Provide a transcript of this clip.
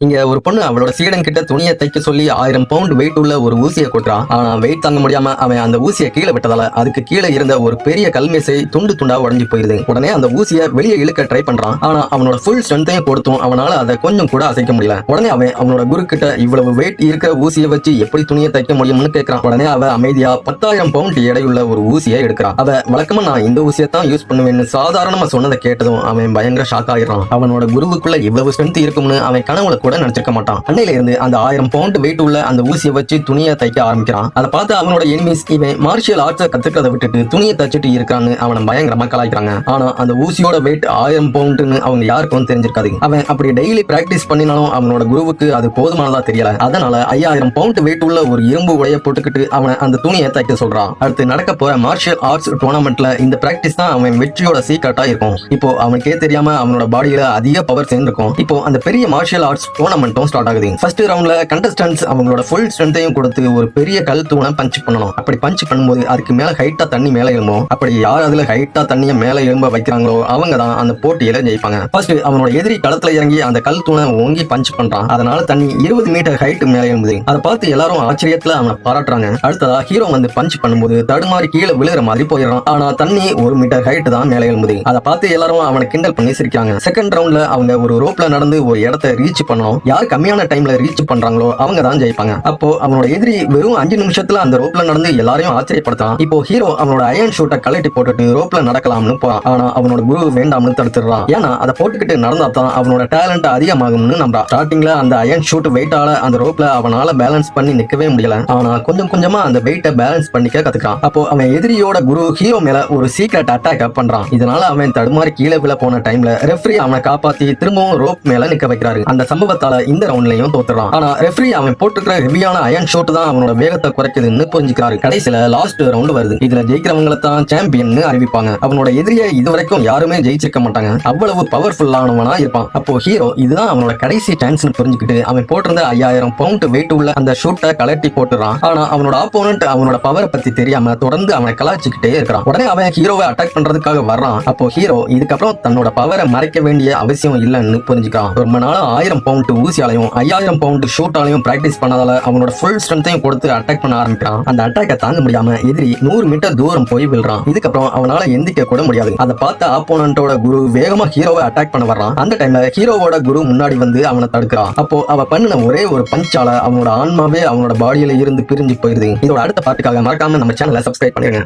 இங்க ஒரு பொண்ணு அவளோட சீடன் கிட்ட துணியை தைக்க சொல்லி 1000 பவுண்ட் வெயிட் உள்ள ஒரு ஊசியை கொட்டுறான். ஆனா வெயிட் தாங்க முடியாம அவன் அந்த ஊசியை கீழே விட்டதால அதுக்கு கீழே இருந்த ஒரு பெரிய கல்மேசை துண்டு துண்டா உடஞ்சி போயிருது. உடனே அந்த ஊசியை வெளியே இழுக்க ட்ரை பண்றான். ஆனா அவனோட ஃபுல் ஸ்ட்ரென்த்தையும் கொடுத்தும் அவனால அதை கொஞ்சம் கூட அசைக்க முடியல. உடனே அவனோட குரு கிட்ட இவ்வளவு வெயிட் இருக்கிற ஊசியை வச்சு எப்படி துணியை தைக்க முடியும்னு கேட்கிறான். உடனே அவ அமைதியா 10,000 பவுண்ட் எடையுள்ள ஒரு ஊசியை எடுக்கிறான். அவ வழக்கமா நான் இந்த ஊசியை தான் யூஸ் பண்ணுவேன்னு சாதாரணமா சொன்னதை கேட்டதும் அவன் பயங்கர ஷாக் ஆயிடுறான். அவனோட குருவுக்குள்ள இவ்வளவு ஸ்ட்ரென்த் இருக்கும்னு அவன் கனவுல கூட நினைச்சிருக்க மாட்டான். அன்னையில இருந்து அந்த 1000 பவுண்ட் வெயிட் உள்ள அந்த ஊசியை வச்சு துணியை தைக்க ஆரம்பிக்கிறான். அதை பார்த்து அவனோட எனிமீஸ் இவன் மார்ஷியல் ஆர்ட்ஸை கத்துக்கிறத விட்டுட்டு துணியை தச்சுட்டு இருக்கான்னு அவனை பயங்கரமா கலாய்க்கிறாங்க. ஆனா அந்த ஊசியோட வெயிட் 1000 பவுண்ட்னு அவங்க யாருக்கும் தெரிஞ்சிருக்காது. அவன் அப்படி டெய்லி பிராக்டிஸ் பண்ணினாலும் அவனோட குருவுக்கு அது போதுமானதா தெரியல. அதனால 5000 பவுண்ட் வெயிட் உள்ள ஒரு இரும்பு உடைய போட்டுக்கிட்டு அவன் அந்த துணியை தைக்க சொல்றான். அடுத்து நடக்க போற மார்ஷியல் ஆர்ட்ஸ் டூர்னாமெண்ட்ல இந்த பிராக்டிஸ் தான் அவன் வெற்றியோட சீக்ரெட்டா இருக்கும். இப்போ அவனுக்கே தெரியாம அவனோட பாடியில அதிக பவர் சேர்ந்திருக்கும். இப்போ அந்த பெரிய மார்ஷியல் ஆர்ட்ஸ் டூர்னாமெண்ட்டும் ஸ்டார்ட் ஆகுது. ஃபர்ஸ்ட் ரவுண்ட்ல கண்டஸ்டன்ட்ஸ் அவங்களோட ஃபுல் ஸ்ட்ரென்த்தையும் கொடுத்து ஒரு பெரிய கல் தூணை பஞ்ச் பண்ணணும். அப்படி பஞ்ச் பண்ணும்போது அதுக்கு மேல ஹைட்டா தண்ணி மேல எழும்பும். அப்படி யார் அதுல ஹைட்டா தண்ணியை மேல எழும்ப வைக்கிறாங்களோ அவங்க தான் அந்த போட்டியில ஜெயிப்பாங்க. ஃபர்ஸ்ட் அவனோட எதிரி களத்துல இறங்கி அந்த கல் தூணை ஓங்கி பஞ்ச் பண்றான். அதனால தண்ணி 20 மீட்டர் ஹைட் மேல எழும்புது. அதை பார்த்து எல்லாரும் ஆச்சரியத்துல அவனை பாராட்டுறாங்க. அடுத்ததா ஹீரோ வந்து பஞ்ச் பண்ணும்போது தடுமாறி கீழே விழுகிற மாதிரி போயிடறான். ஆனா தண்ணி 1 மீட்டர் ஹைட் தான் மேல எழும்புது. அதை பார்த்து எல்லாரும் அவனை கிண்டல் பண்ணி சிரிக்கிறாங்க. செகண்ட் ரவுண்ட்ல அவங்க ஒரு ரோப்ல நடந்து ஒரு இடத்தை ரீச் பண்ணணும். யார் கம்மியான டைம்ல ரீச் பண்றாங்களோ அவங்க தான் ஜெயிப்பாங்க. அப்போ அவனோட எதிரி வெறும் 5 நிமிஷத்துல அந்த ரோப்ல நடந்து எல்லாரையும் ஆச்சரியப்படுத்தான். இப்போ ஹீரோ அவனோட அயன் ஷூட்டை கழட்டி போட்டுட்டு ரோப்ல நடக்கலாம்னு போறான். ஆனா அவனோட குரு வேண்டாம்னு தடுத்துறான். ஏன்னா அதை போட்டுக்கிட்டு நடந்தா தான் அவனோட டேலண்ட் அதிகமாகும்னு நம்புறான். ஸ்டார்டிங்ல அந்த அயன் ஷூட் வெயிட்டால அந்த ரோப்ல அவனால பேலன்ஸ் பண்ணி நிக்கவே முடியல. ஆனா கொஞ்சம் கொஞ்சமா அந்த வெயிட்டை பேலன்ஸ் பண்ணிக்க கத்துக்கிறான். அப்போ அவன் எதிரியோட குரு ஹீரோ மேல ஒரு சீக்ரெட் அட்டாக் பண்றான். இதனால அவன் தடுமாறி கீழே விழ போன டைம்ல ரெஃப்ரி அவனை காப்பாத்தி திரும்பவும் ரோப் மேல நிக்க வைக்கிறாரு. அந்த சம்பவத்தால இந்த ரவுண்ட்லயும் தோத்துறான். ஆனா ரெஃப்ரி அவன் போட்டுக்கிற ஹெவியான அயன் ஷூட் தான் அவனோட வேகத்தை குறைக்குதுன்னு புரிஞ்சுக்கிறாரு. கடைசியில லாஸ்ட் ரவுண்ட் வருது. இதுல ஜெயிக்கிறவங்களை தான் சாம்பியன் அறிவிப்பாங்க. அவனோட எதிரியை இதுவரைக்கும் யாருமே ஜெயிச்சிருக்க மாட்டாங்க. அவ்வளவு பவர்ஃபுல்லானவனா இருப்பான். அப்போ ஹீரோ இதுதான் அவனோட கடைசி சான்ஸ் புரிஞ்சுக்கிட்டு அவன் போட்டிருந்த 5000 பவுண்ட் வெயிட் உள்ள அந்த ஷூட்டை கலட்டி போட்டுறான். ஆனா அவனோட ஆப்போனன்ட் அவனோட பவரை பத்தி தெரியாம தொடர்ந்து அவனை கலாய்ச்சிக்கிட்டே இருக்கிறான். உடனே அவன் ஹீரோவை அட்டாக் பண்றதுக்காக வர்றான். அப்போ ஹீரோ இதுக்கப்புறம் தன்னோட பவரை மறைக்க வேண்டிய அவசியம் இல்லைன்னு புரிஞ்சுக்கிறான். ரொம்ப நாள் 1000 பவுண்ட் ஊசியாலையும் 5000 பவுண்ட் ஷூட்டாலையும் பிராக்டிஸ் பண்ணதால அவனோட ஃபுல் ஸ்ட்ரென்த்தையும் கொடுத்து அட்டாக் பண்ண ஆரம்பிக்கிறான். அந்த அட்டாக்கை தாங்க முடியாம எதிரி 100 மீட்டர் தூரம் போய் விழுறான். இதுக்கப்புறம் அவனால எந்திக்க கூட முடியாது. அதை பார்த்த ஆப்போனன்ட்டோட குரு வேகமா ஹீரோவை அட்டாக் பண்ண வர்றான். அந்த டைம்ல ஹீரோவோட குரு முன்னாடி வந்து அவனை தடுக்கிறான். அப்போ அவ பண்ணின ஒரே ஒரு பஞ்சால அவனோட ஆன்மாவே அவனோட பாடியில இருந்து பிரிஞ்சு போயிருது. இதோட அடுத்த பாட்டுக்காக மறக்காம நம்ம சேனலை சப்ஸ்கிரைப் பண்ணிருங்க.